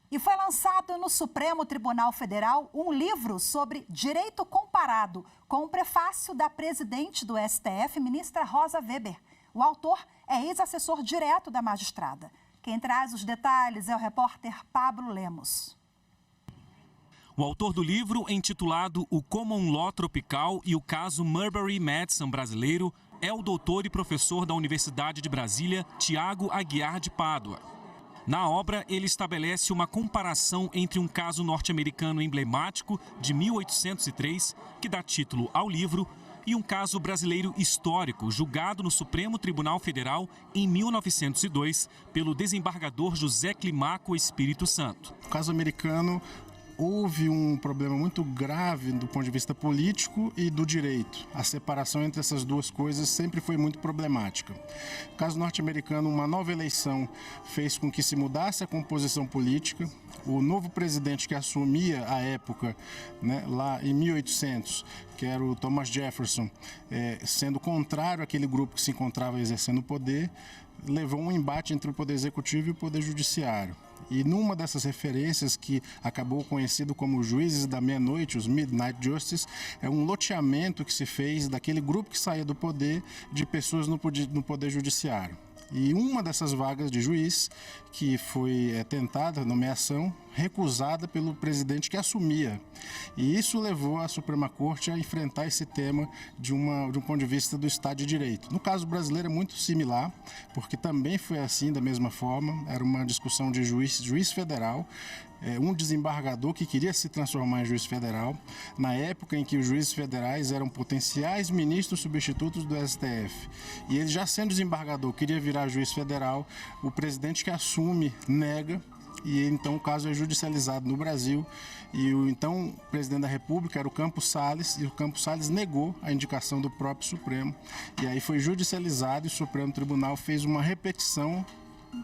E foi lançado no Supremo Tribunal Federal um livro sobre direito comparado, com o prefácio da presidente do STF, ministra Rosa Weber. O autor é ex-assessor direto da magistrada. Quem traz os detalhes é o repórter Pablo Lemos. O autor do livro, intitulado O Common Law Tropical e o caso Marbury Madison brasileiro, é o doutor e professor da Universidade de Brasília, Tiago Aguiar de Pádua. Na obra, ele estabelece uma comparação entre um caso norte-americano emblemático de 1803, que dá título ao livro, e um caso brasileiro histórico julgado no Supremo Tribunal Federal em 1902 pelo desembargador José Climaco Espírito Santo. O caso americano houve um problema muito grave do ponto de vista político e do direito. A separação entre essas duas coisas sempre foi muito problemática. No caso norte-americano, uma nova eleição fez com que se mudasse a composição política. O novo presidente que assumia a época, lá em 1800, que era o Thomas Jefferson, sendo contrário àquele grupo que se encontrava exercendo o poder, levou um embate entre o Poder Executivo e o Poder Judiciário. E numa dessas referências, que acabou conhecido como Juízes da Meia-Noite, os Midnight Justice, é um loteamento que se fez daquele grupo que saía do poder de pessoas no Poder Judiciário. E uma dessas vagas de juiz, que foi tentada, nomeação, recusada pelo presidente que assumia. E isso levou a Suprema Corte a enfrentar esse tema de um ponto de vista do Estado de Direito. No caso brasileiro é muito similar, porque também foi assim, da mesma forma. Era uma discussão de juiz federal, um desembargador que queria se transformar em juiz federal, na época em que os juízes federais eram potenciais ministros substitutos do STF. E ele, já sendo desembargador, queria virar juiz federal, o presidente que assume nega, e então o caso é judicializado no Brasil. E o então presidente da República era o Campos Salles, e o Campos Salles negou a indicação do próprio Supremo. E aí foi judicializado e o Supremo Tribunal fez uma repetição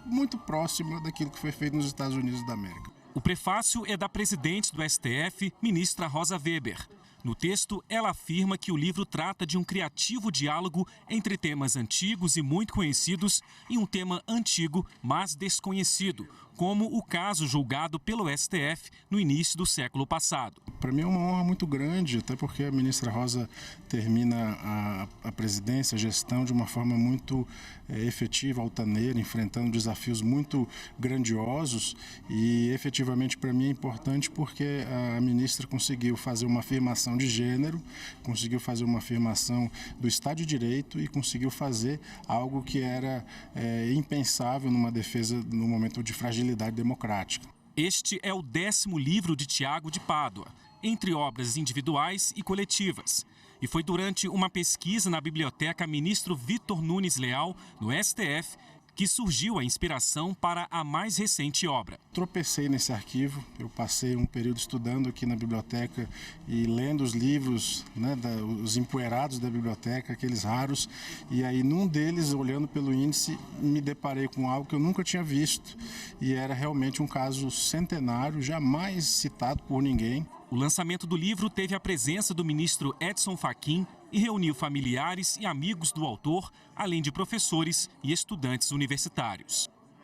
muito próxima daquilo que foi feito nos Estados Unidos da América. O prefácio é da presidente do STF, ministra Rosa Weber. No texto, ela afirma que o livro trata de um criativo diálogo entre temas antigos e muito conhecidos e um tema antigo, mas desconhecido, como o caso julgado pelo STF no início do século passado. Para mim é uma honra muito grande, até porque a ministra Rosa termina a presidência, a gestão de uma forma muito efetiva, altaneira, enfrentando desafios muito grandiosos, e efetivamente para mim é importante porque a ministra conseguiu fazer uma afirmação de gênero, conseguiu fazer uma afirmação do Estado de Direito e conseguiu fazer algo que era impensável numa defesa no momento de fragilidade democrática. Este é o 10º livro de Tiago de Pádua, entre obras individuais e coletivas. E foi durante uma pesquisa na Biblioteca Ministro Vitor Nunes Leal, no STF, que surgiu a inspiração para a mais recente obra. Tropecei nesse arquivo, eu passei um período estudando aqui na biblioteca e lendo os livros, os empoeirados da biblioteca, aqueles raros, e aí num deles, olhando pelo índice, me deparei com algo que eu nunca tinha visto, e era realmente um caso centenário, jamais citado por ninguém. O lançamento do livro teve a presença do ministro Edson Fachin e reuniu familiares e amigos do autor, além de professores e estudantes universitários.